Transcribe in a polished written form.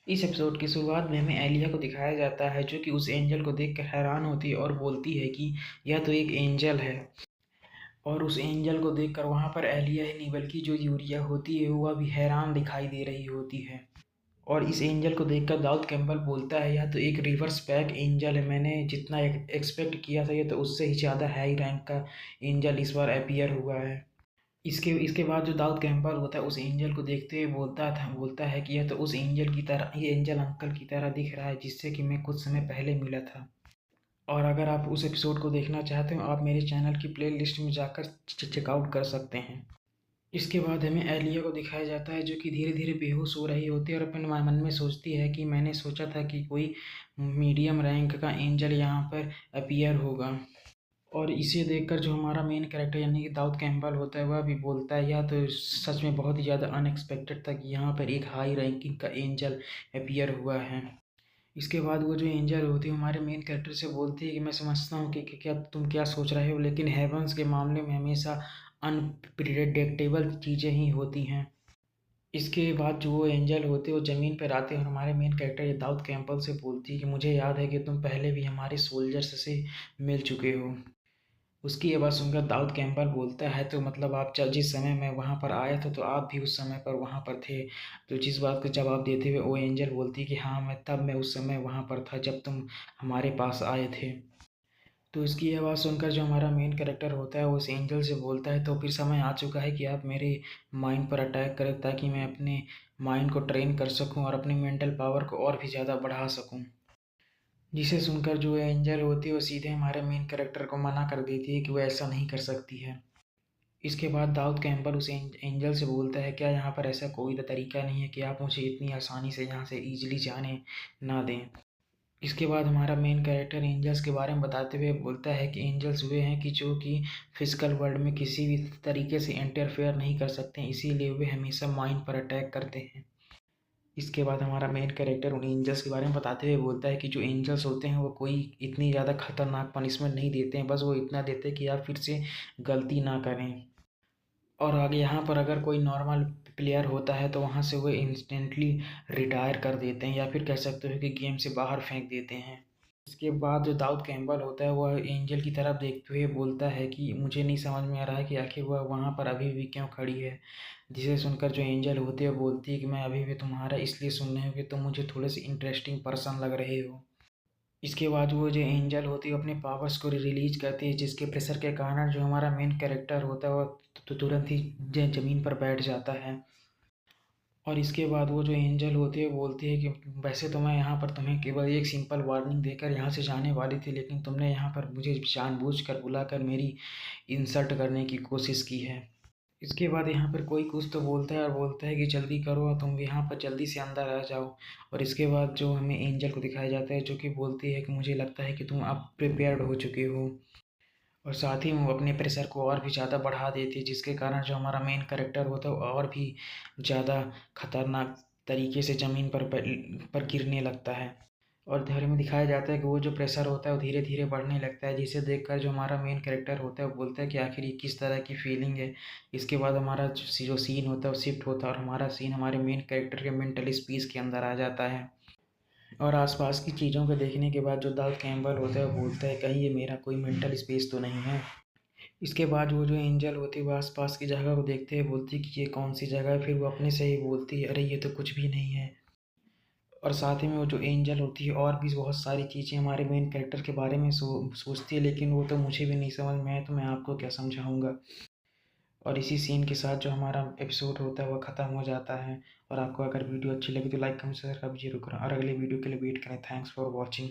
इस एपिसोड की शुरुआत में हमें एलिया को दिखाया जाता है जो कि उस एंजल को देखकर हैरान होती है और बोलती है कि यह तो एक एंजल है। और उस एंजल को देखकर वहाँ पर एलिया ही नहीं बल्कि जो यूरिया होती है वह भी हैरान दिखाई दे रही होती है। और इस एंजल को देखकर दाऊद कैम्पबेल बोलता है यह तो एक रिवर्स पैक एंजल है, मैंने जितना एक्सपेक्ट किया था ये तो उससे ही ज़्यादा हाई रैंक का एंजल इस बार अपीयर हुआ है। इसके बाद जो दाऊद कैम्पबेल होता है उस एंजल को देखते हुए बोलता है कि यह तो उस एंजल की तरह, ये एंजल अंकल की तरह दिख रहा है जिससे कि मैं कुछ समय पहले मिला था। और अगर आप उस एपिसोड को देखना चाहते हो आप मेरे चैनल की प्ले लिस्ट में जाकर चेकआउट कर सकते हैं। इसके बाद हमें एलिया को दिखाया जाता है जो कि धीरे धीरे बेहोश हो रही होती है और अपने मन में सोचती है कि मैंने सोचा था कि कोई मीडियम रैंक का एंजल यहाँ पर अपीयर होगा। और इसे देखकर जो हमारा मेन कैरेक्टर यानी कि दाऊद कैम्पबेल होता है वह भी बोलता है यह तो सच में बहुत ही ज़्यादा अनएक्सपेक्टेड था कि यहाँ पर एक हाई रैंकिंग का एंजल अपीयर हुआ है। इसके बाद वो जो एंजल होती है हमारे मेन कैरेक्टर से बोलती है कि मैं समझता हूँ कि क्या तुम क्या सोच रहे हो, लेकिन हेवंस के मामले में हमेशा अनप्रिडिक्टेबल चीज़ें ही होती हैं। इसके बाद जो वो एंजल होते हैं वो ज़मीन पर आते हैं और हमारे मेन कैरेक्टर ये दाऊद कैम्पबेल से बोलती है कि मुझे याद है कि तुम पहले भी हमारे सोल्जर्स से मिल चुके हो। उसकी आवाज़ सुनकर दाऊद कैम्पबेल बोलता है तो मतलब आप जिस समय मैं वहाँ पर आया था तो आप भी उस समय पर वहाँ पर थे। तो जिस बात का जवाब देते हुए वो एंजल बोलती है कि हाँ मैं उस समय वहाँ पर था जब तुम हमारे पास आए थे। तो इसकी आवाज़ सुनकर जो हमारा मेन कैरेक्टर होता है वो उस एंजल से बोलता है तो फिर समय आ चुका है कि आप मेरे माइंड पर अटैक करें ताकि मैं अपने माइंड को ट्रेन कर सकूं और अपनी मेंटल पावर को और भी ज़्यादा बढ़ा सकूं। जिसे सुनकर जो एंजल होती है वो सीधे हमारे मेन कैरेक्टर को मना कर देती है कि वो ऐसा नहीं कर सकती है। इसके बाद दाऊद कैम्पबेल उस एंजल से बोलता है क्या यहाँ पर ऐसा कोई तरीका नहीं है कि आप मुझे इतनी आसानी से यहाँ से ईजिली जाने ना दें। इसके बाद हमारा मेन कैरेक्टर एंजल्स के बारे में बताते हुए बोलता है कि एंजल्स वे हैं कि जो कि फिजिकल वर्ल्ड में किसी भी तरीके से इंटरफेयर नहीं कर सकते, इसीलिए वे हमेशा माइंड पर अटैक करते हैं। इसके बाद हमारा मेन कैरेक्टर उन एंजल्स के बारे में बताते हुए बोलता है कि जो एंजल्स होते हैं वो कोई इतनी ज़्यादा खतरनाक पनिशमेंट नहीं देते हैं, बस वो इतना देते हैं कि आप फिर से गलती ना करें। और आगे यहाँ पर अगर कोई नॉर्मल प्लेयर होता है तो वहाँ से वो इंस्टेंटली रिटायर कर देते हैं या फिर कह सकते हो कि गेम से बाहर फेंक देते हैं। इसके बाद जो दाऊद कैम्पबेल होता है वह एंजल की तरफ देखते हुए बोलता है कि मुझे नहीं समझ में आ रहा है कि आखिर वह वहाँ पर अभी भी क्यों खड़ी है। जिसे सुनकर जो एंजल होती है वो बोलती है कि मैं अभी भी तुम्हारा इसलिए सुन रही हूँ कि तुम मुझे थोड़े से इंटरेस्टिंग पर्सन लग रहे हो। इसके बाद वो जो एंजल होती है अपने पावर्स को रिलीज करती है जिसके प्रेशर के कारण जो हमारा मेन कैरेक्टर होता है वो तुरंत ही ज़मीन पर बैठ जाता है। और इसके बाद वो जो एंजल होती है बोलती है कि वैसे तो मैं यहाँ पर तुम्हें केवल एक सिंपल वार्निंग देकर यहाँ से जाने वाली थी, लेकिन तुमने यहाँ पर मुझे जानबूझकर बुलाकर मेरी इंसल्ट करने की कोशिश की है। इसके बाद यहाँ पर कोई कुछ तो बोलता है और बोलता है कि जल्दी करो और तुम यहाँ पर जल्दी से अंदर आ जाओ। और इसके बाद जो हमें एंजल को दिखाया जाता है जो कि बोलती है कि मुझे लगता है कि तुम अब प्रिपेयर्ड हो चुके हो। और साथ ही वो अपने प्रेशर को और भी ज़्यादा बढ़ा देती है जिसके कारण जो हमारा मेन कैरेक्टर होता है वो और भी ज़्यादा खतरनाक तरीके से ज़मीन पर गिरने लगता है। और धैर्य में दिखाया जाता है कि वो जो प्रेशर होता है वो धीरे धीरे बढ़ने लगता है जिसे देखकर जो हमारा मेन कैरेक्टर होता है वो बोलता है कि आखिर ये किस तरह की फीलिंग है। इसके बाद हमारा जो सीन होता है वो शिफ्ट होता है और हमारा सीन हमारे मेन कैरेक्टर के मेंटल स्पेस के अंदर आ जाता है। और आसपास की चीज़ों को देखने के बाद जो दाऊद कैम्पबेल होता है वो बोलता है कहीं ये मेरा कोई मेंटल स्पेस तो नहीं है। इसके बाद वो जो एंजल होती है वो आसपास की जगह को देखते हुए बोलती है कि ये कौन सी जगह है, फिर वो अपने से ही बोलती है अरे ये तो कुछ भी नहीं है। और साथ ही में वो जो एंजल होती है और भी बहुत सारी चीज़ें हमारे मेन कैरेक्टर के बारे में सोचती है, लेकिन वो तो मुझे भी नहीं समझ में आए तो मैं आपको क्या समझाऊंगा। और इसी सीन के साथ जो हमारा एपिसोड होता है वो ख़त्म हो जाता है। और आपको अगर वीडियो अच्छी लगी तो लाइक कमेंट शेयर का भी जरूर करें और अगले वीडियो के लिए वेट करें। Thanks for watching.